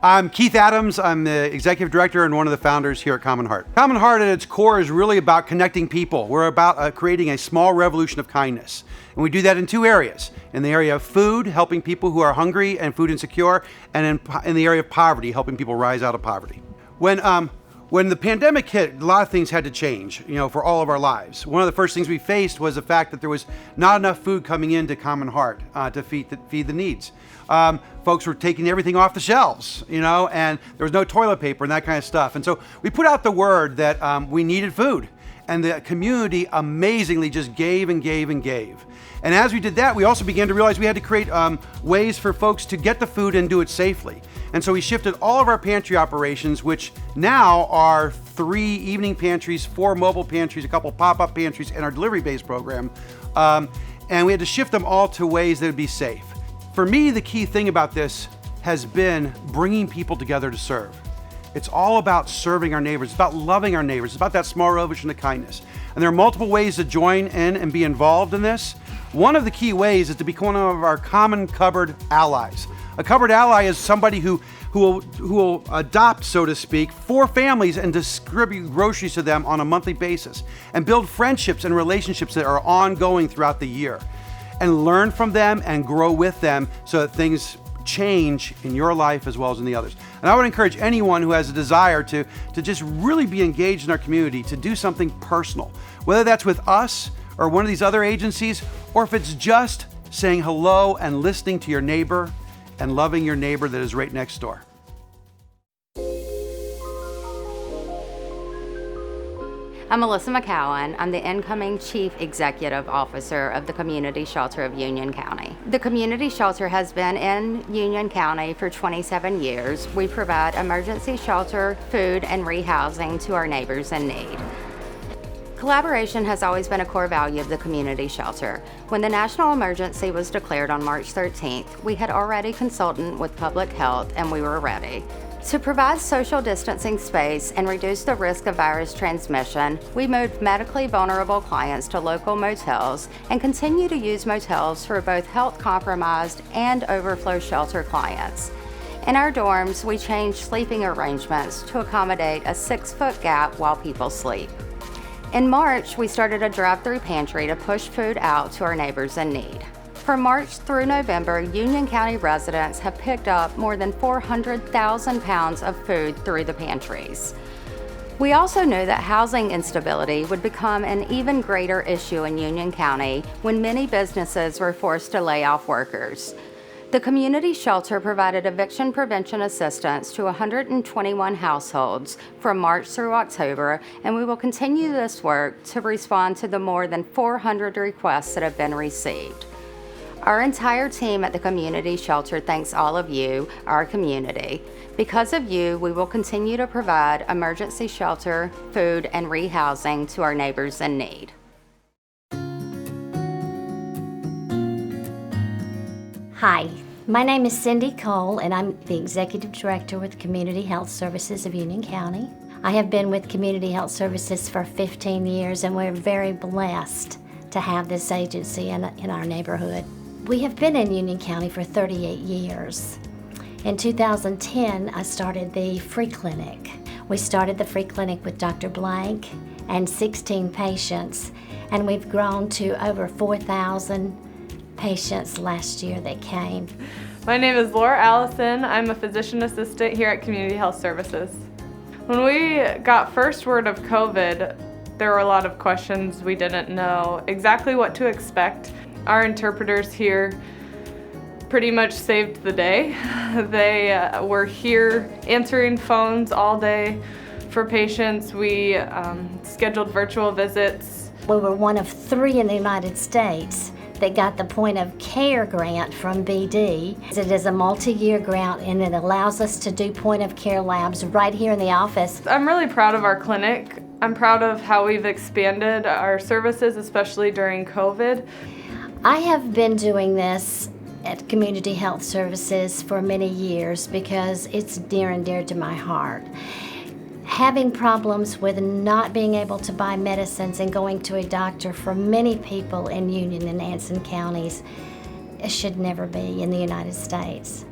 I'm Keith Adams. I'm the executive director and one of the founders here at Common Heart. Common Heart at its core is really about connecting people. We're about creating a small revolution of kindness. And we do that in two areas. In the area of food, helping people who are hungry and food insecure, and in the area of poverty, helping people rise out of poverty. When the pandemic hit, a lot of things had to change, for all of our lives. One of the first things we faced was the fact that there was not enough food coming into Common Heart to feed the needs. Folks were taking everything off the shelves, and there was no toilet paper and that kind of stuff. And so we put out the word that we needed food. And the community amazingly just gave and gave and gave. And as we did that, we also began to realize we had to create ways for folks to get the food and do it safely. And so we shifted all of our pantry operations, which now are 3 evening pantries, 4 mobile pantries, a couple pop-up pantries, and our delivery-based program. And we had to shift them all to ways that would be safe. For me, the key thing about this has been bringing people together to serve. It's all about serving our neighbors. It's about loving our neighbors. It's about that small revolution of kindness. And there are multiple ways to join in and be involved in this. One of the key ways is to become one of our common cupboard allies. A cupboard ally is somebody who will adopt, so to speak, 4 families and distribute groceries to them on a monthly basis and build friendships and relationships that are ongoing throughout the year and learn from them and grow with them so that things change in your life as well as in the others. And I would encourage anyone who has a desire to just really be engaged in our community to do something personal, whether that's with us or one of these other agencies, or if it's just saying hello and listening to your neighbor and loving your neighbor that is right next door. I'm Melissa McCowan. I'm the incoming Chief Executive Officer of the Community Shelter of Union County. The Community Shelter has been in Union County for 27 years. We provide emergency shelter, food, and rehousing to our neighbors in need. Collaboration has always been a core value of the Community Shelter. When the national emergency was declared on March 13th, we had already consulted with public health and we were ready. To provide social distancing space and reduce the risk of virus transmission, we moved medically vulnerable clients to local motels and continue to use motels for both health compromised and overflow shelter clients. In our dorms, we changed sleeping arrangements to accommodate a 6-foot gap while people sleep. In March, we started a drive-through pantry to push food out to our neighbors in need. From March through November, Union County residents have picked up more than 400,000 pounds of food through the pantries. We also knew that housing instability would become an even greater issue in Union County when many businesses were forced to lay off workers. The Community Shelter provided eviction prevention assistance to 121 households from March through October, and we will continue this work to respond to the more than 400 requests that have been received. Our entire team at the Community Shelter thanks all of you, our community. Because of you, we will continue to provide emergency shelter, food, and rehousing to our neighbors in need. Hi, my name is Cindy Cole, and I'm the Executive Director with Community Health Services of Union County. I have been with Community Health Services for 15 years, and we're very blessed to have this agency in our neighborhood. We have been in Union County for 38 years. In 2010, I started the free clinic. We started the free clinic with Dr. Blank and 16 patients, and we've grown to over 4,000 patients last year that came. My name is Laura Allison. I'm a physician assistant here at Community Health Services. When we got first word of COVID, there were a lot of questions. We didn't know exactly what to expect. Our interpreters here pretty much saved the day. They were here answering phones all day for patients. We scheduled virtual visits. We were one of 3 in the United States that got the Point of Care grant from BD. It is a multi-year grant, and it allows us to do point of care labs right here in the office. I'm really proud of our clinic. I'm proud of how we've expanded our services, especially during COVID. I have been doing this at Community Health Services for many years because it's near and dear to my heart. Having problems with not being able to buy medicines and going to a doctor for many people in Union and Anson counties, it should never be in the United States.